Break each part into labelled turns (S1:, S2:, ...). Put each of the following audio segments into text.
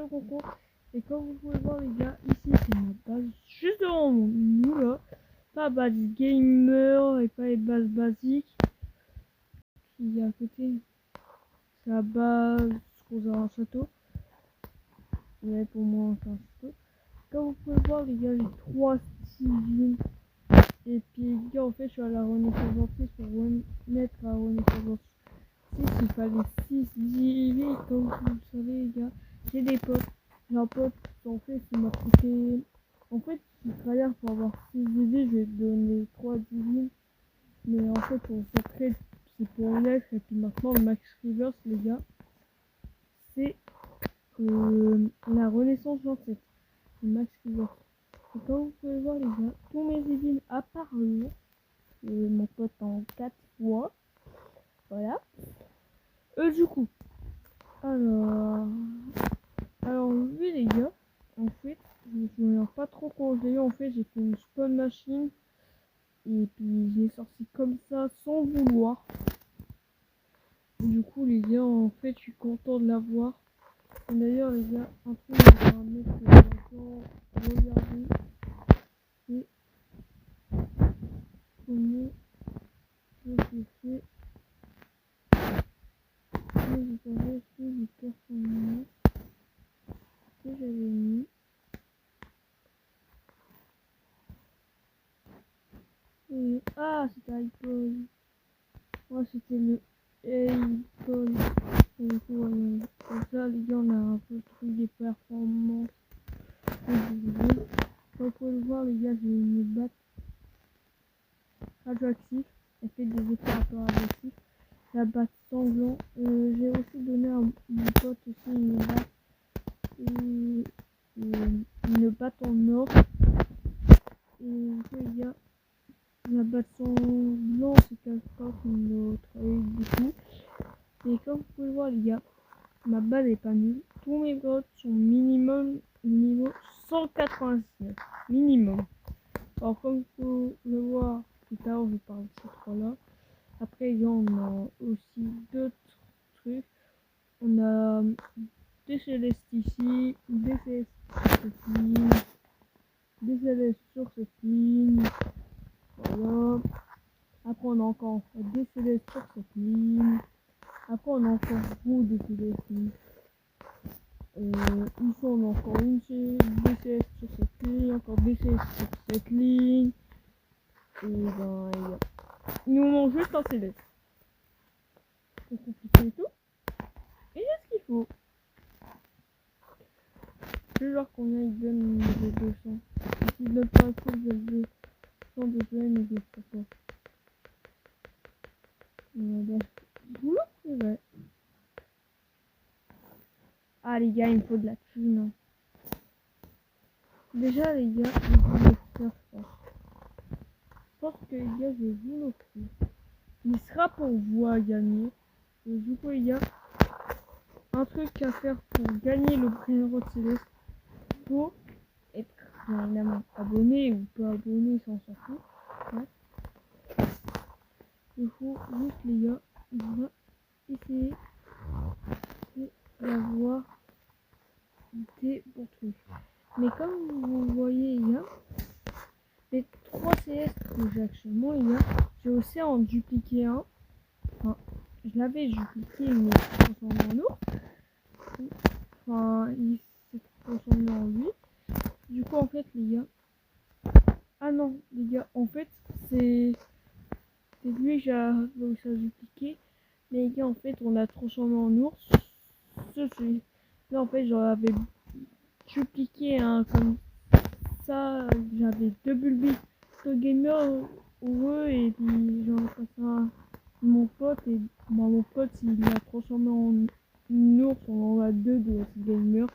S1: un concours. Et comme vous pouvez voir les gars, ici c'est ma base juste devant nous là. Pas base gamer et pas les bases basiques. Qui est à côté. C'est la base qu'on a un château. Mais pour moi c'est un château. Comme vous pouvez voir les gars, j'ai 3 civils. Et puis les gars, en fait je suis à la Renaissance 26 pour remettre la Renaissance 6. Il fallait 6 civils. Comme vous le savez les gars, j'ai des potes. J'ai un pote, en fait, il m'a coûté. En fait, si tu galères pour avoir 6 civils, je vais te donner 3 civils. Mais en fait, pour faire trade, c'est pour l'être. Et puis maintenant, le Max Rivers, les gars, c'est la Renaissance 27. Le Max Rivers. Et comme vous pouvez voir, les gars, tous mes civils, à part l'ours, mon pote en 4 fois. Voilà. Du coup, alors oui, les gars, en fait, je me souviens pas trop quand je l'ai eu. En fait, j'ai fait une spawn machine. Et puis, j'ai sorti comme ça, sans vouloir. Du coup, les gars, en fait, je suis content de l'avoir. Et d'ailleurs, les gars, un truc que je vais mettre maintenant, regardez, c'est comment je fais. Et vous savez, c'est du personnel que j'avais mis. Et, ah, c'était iPod. Ouais, c'était le iPod. Et du coup, comme ça, les gars, on a un peu le truc des performances. Comme vous pouvez le voir, les gars, j'ai une batte radioactive. Elle fait des effets radioactifs. La batte sanglant. J'ai aussi donné à mon pote aussi une batte. Une batte en or. Et du coup, les gars, la batte sanglant, c'est quelque part une autre. Et du coup, et comme vous pouvez le voir, les gars, ma balle est pas nulle. Tous mes bots sont minimum niveau 199. Minimum. Alors comme vous pouvez le voir tout à l'heure, je parle de ces trois-là. Après, il y en a aussi d'autres trucs. On a des célestes ici, des célestes sur cette ligne, des célestes sur cette ligne. Voilà. Après, on a encore des célestes sur cette ligne. Après, on a encore beaucoup de célestes. Ici, on a encore une DCS sur cette ligne, encore DCS sur cette ligne. Et ben, il nous manque juste un céleste. C'est compliqué et tout. Et j'ai ce qu'il faut. Je vais voir combien il donne les 200. S'il donne pas un coup, je vais 200 de peine et je vais faire quoi. Bon, boulot, c'est vrai. Ah les gars, il me faut de la thune. Hein. Déjà les gars, je vais faire ça. Je pense que les gars, je vais vous l'offrir. Il sera pour vous à gagner. Et du coup les gars, un truc à faire pour gagner le Brainrot Céleste, faut être bien évidemment abonné ou pas abonné, ça on s'en fout. Ouais. Il faut juste les gars, on va essayer d'avoir des bons trucs. Mais comme vous voyez les gars, les 3 CS que j'ai actuellement les gars, j'ai aussi en dupliqué un. Enfin, je l'avais dupliqué mais transformé en ours. Enfin, il s'est transformé en lui. Du coup en fait les gars, ah non les gars, en fait c'est lui que j'ai réussi à dupliquer. Mais les gars en fait on l'a transformé en ours. Là en fait j'en avais dupliqué un comme ça. J'avais 2 bulbis de gamer heureux et puis j'en ai passé un mon pote et mon pote il l'a transformé en ours. On en a 2 de gamer.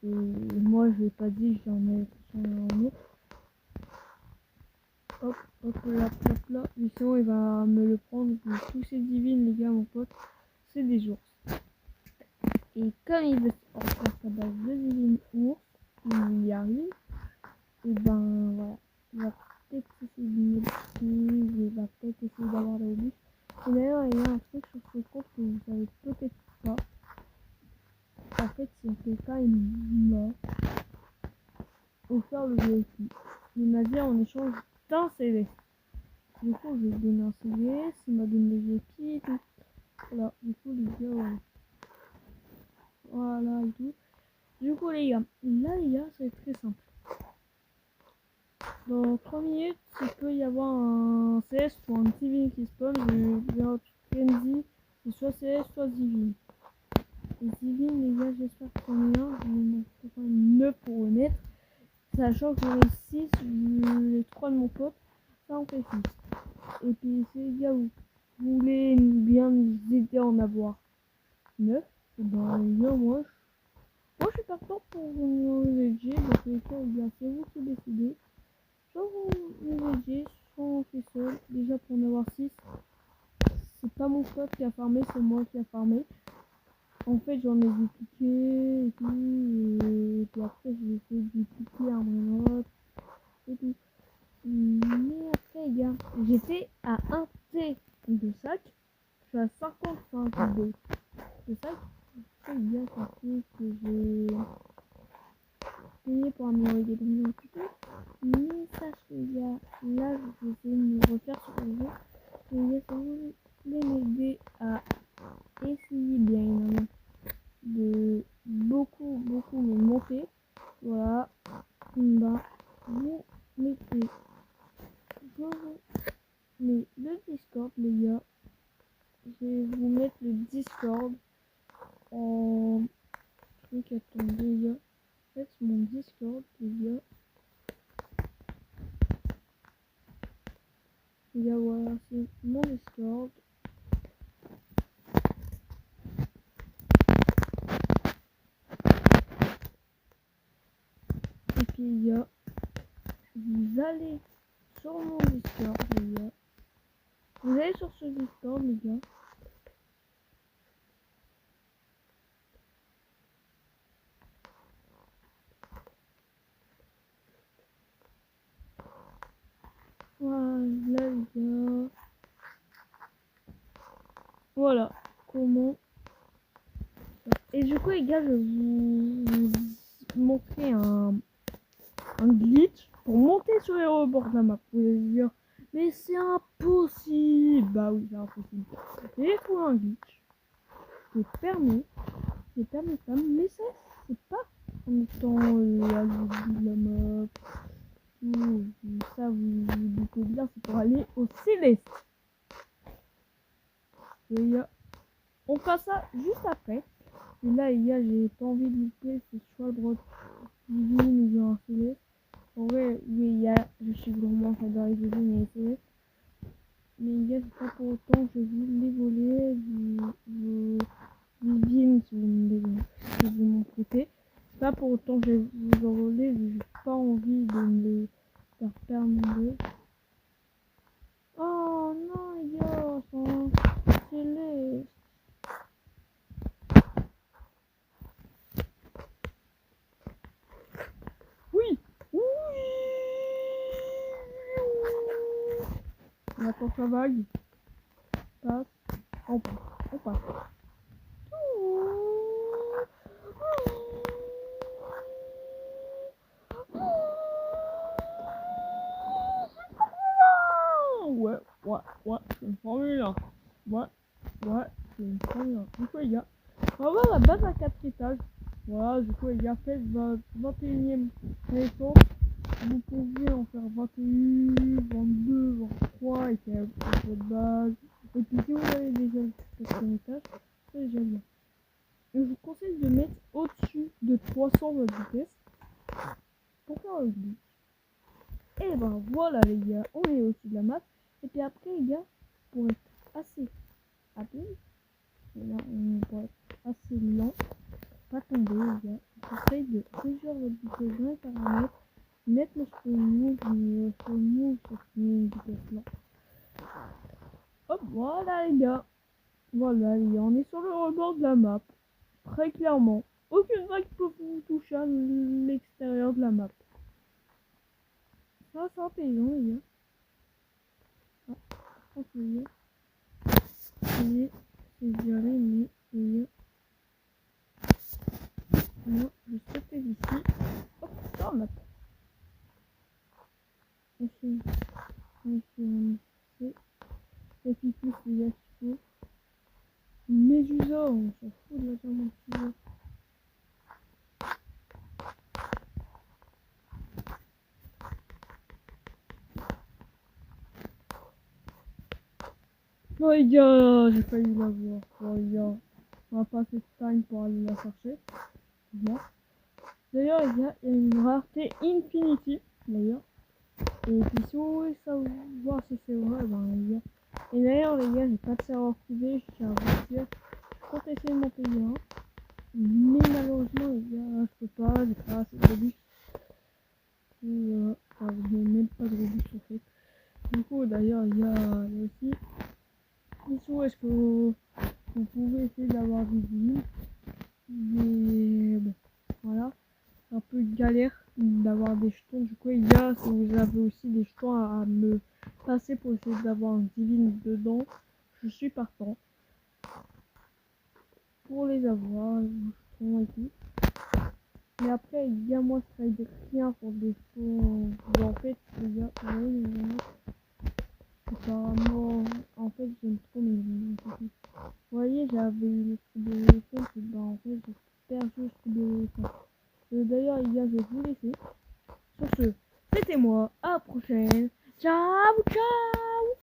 S1: Et moi je l'ai pas dit que j'en ai transformé en ours. Hop, hop là. Mais sinon, il va me le prendre. Tous ces divines, les gars, mon pote, c'est des ours. Et comme il veut faire sa base de divines ours, il y arrive. Et ben voilà. Il va peut-être essayer de me le il va peut-être essayer d'avoir le bus. Et d'ailleurs, il y a un truc sur ce compte que vous savez peut-être pas. En fait, si quelqu'un il offert le VIP. Il m'a dit en échange d'un céleste. Du coup, je lui ai donné un céleste, il m'a donné le VIP et tout. Voilà, du coup, les gars, voilà et tout. Du coup, les gars, là, les gars, c'est très simple. Dans 3 minutes, il peut y avoir un CS ou un Divine qui spawn. Je vais en Kenzie, c'est soit CS, soit Divine. Et Divine, les gars, j'espère que j'en ai un. Je vais m'en faire 9 pour honnête. Sachant que j'en ai 6, les 3 de mon pote, ça en fait 6. Et puis, si les gars, vous voulez bien nous aider à en avoir 9, et ben, les gars, moi, je suis partant pour vous aider. Donc, les gars, c'est vous qui décidez. Soit vous nous aidez, soit on fait seul. Déjà, pour en avoir 6, c'est pas mon pote qui a farmé, c'est moi qui a farmé. En fait, j'en ai dupliqué et tout. Et puis après, j'ai fait dupliquer un autre et tout. Mais après, les gars, j'étais à 1 T de sac. Je suis à 55 de sac. Après, les gars, ça fait que j'ai payé pour améliorer des brilles un petit peu. Mais sachez, les gars, là, je vais essayer de me refaire sur le jeu. Les gars, si vous voulez m'aider à essayer bien évidemment de beaucoup me monter, voilà, bah, vous mettez, je vous mets le Discord, les gars. Je vais vous mettre le Discord en truc, attendez, les gars. Faites mon Discord, les gars. Les gars, voilà, c'est mon Discord. Et puis, les gars, vous allez sur mon Discord, les gars. Vous allez sur ce Discord, les gars. Voilà, les gars. Voilà comment. Et du coup, les gars, je vais vous montrer un glitch pour monter sur les rebords de la map. Vous allez dire, mais c'est impossible. Bah oui, c'est impossible. J'ai trouvé un glitch qui permet pas, mais ça, c'est pas en étant la de la map. Ça, vous doutez bien, c'est pour aller au céleste. Les gars, on fera ça juste après. Et là, les gars, j'ai pas envie de louper, c'est soit le droit divine ou bien un céleste. En vrai, oui, je suis gourmand, j'adore les divines et les célestes. Mais les gars, c'est pas pour autant que je vous les voler, vos divines, si vous me les de mon côté. C'est pas pour autant que je vais vous en voler, j'ai pas envie de me les faire perdre mon deux. Oh non, les gars, c'est céleste. Oui, oui. On attend sa vague. Passe. On passe. On passe. Ouais, c'est une Formule 1. Ouais, c'est une Formule 1. Du coup, les gars, on va voir la base à 4 étages. Voilà, du coup, les gars, faites 21ème naissance. Vous pouvez en faire 21, 22, 23 et faire votre base. Et puis, si vous avez déjà le 4ème étage, c'est déjà bien. Et je vous conseille de mettre au-dessus de 300 votre vitesse pour faire le glitch. Et ben voilà les gars, on est au-dessus de la map. Et puis après les gars, pour être assez rapide, et là on va être assez lent, pas tomber les gars, je vous conseille de réduire votre vitesse dans les paramètres, mettre le slow move, mais le slow move ça fait une vitesse lente. Hop, voilà les gars. Voilà les gars, on est sur le rebord de la map. Très clairement. Aucune vague peut vous toucher à l'extérieur de la map. Ça, c'est intelligent, les gars. Ah, je pense que les gars, c'est géré, mais les gars, moi, je sautais d'ici. Hop, sur la map. Ici, ici, ici. Et puis plus les gars qu'il faut. Médusa, on s'en fout de la jambe Médusa. Non les gars, j'ai failli la voir. Bon les gars, on va passer de time pour aller la chercher. Bon. D'ailleurs les gars, il y a une rareté Infinity. D'ailleurs. Et puis si vous voulez savoir si c'est vrai, ben les gars. Et d'ailleurs les gars, j'ai pas de serveur privé, je tiens à vous dire. Je compte essayer de m'en payer un. Mais malheureusement les gars, je peux pas, j'ai pas assez de rebus. Enfin, j'ai même pas de rebus en fait. Du coup d'ailleurs il y a aussi. Dessous, est-ce que vous pouvez essayer d'avoir des villes. Mais bon, voilà. C'est un peu galère d'avoir des jetons. Du coup, il y a, si vous avez aussi des jetons à me passer pour essayer d'avoir un divine dedans, je suis partant. Pour les avoir, les jetons et tout. Mais après, il y a moi, je trade rien pour des jetons. En fait, les gars, oui, apparemment, en fait, j'aime trop mes jetons. Vous voyez, j'avais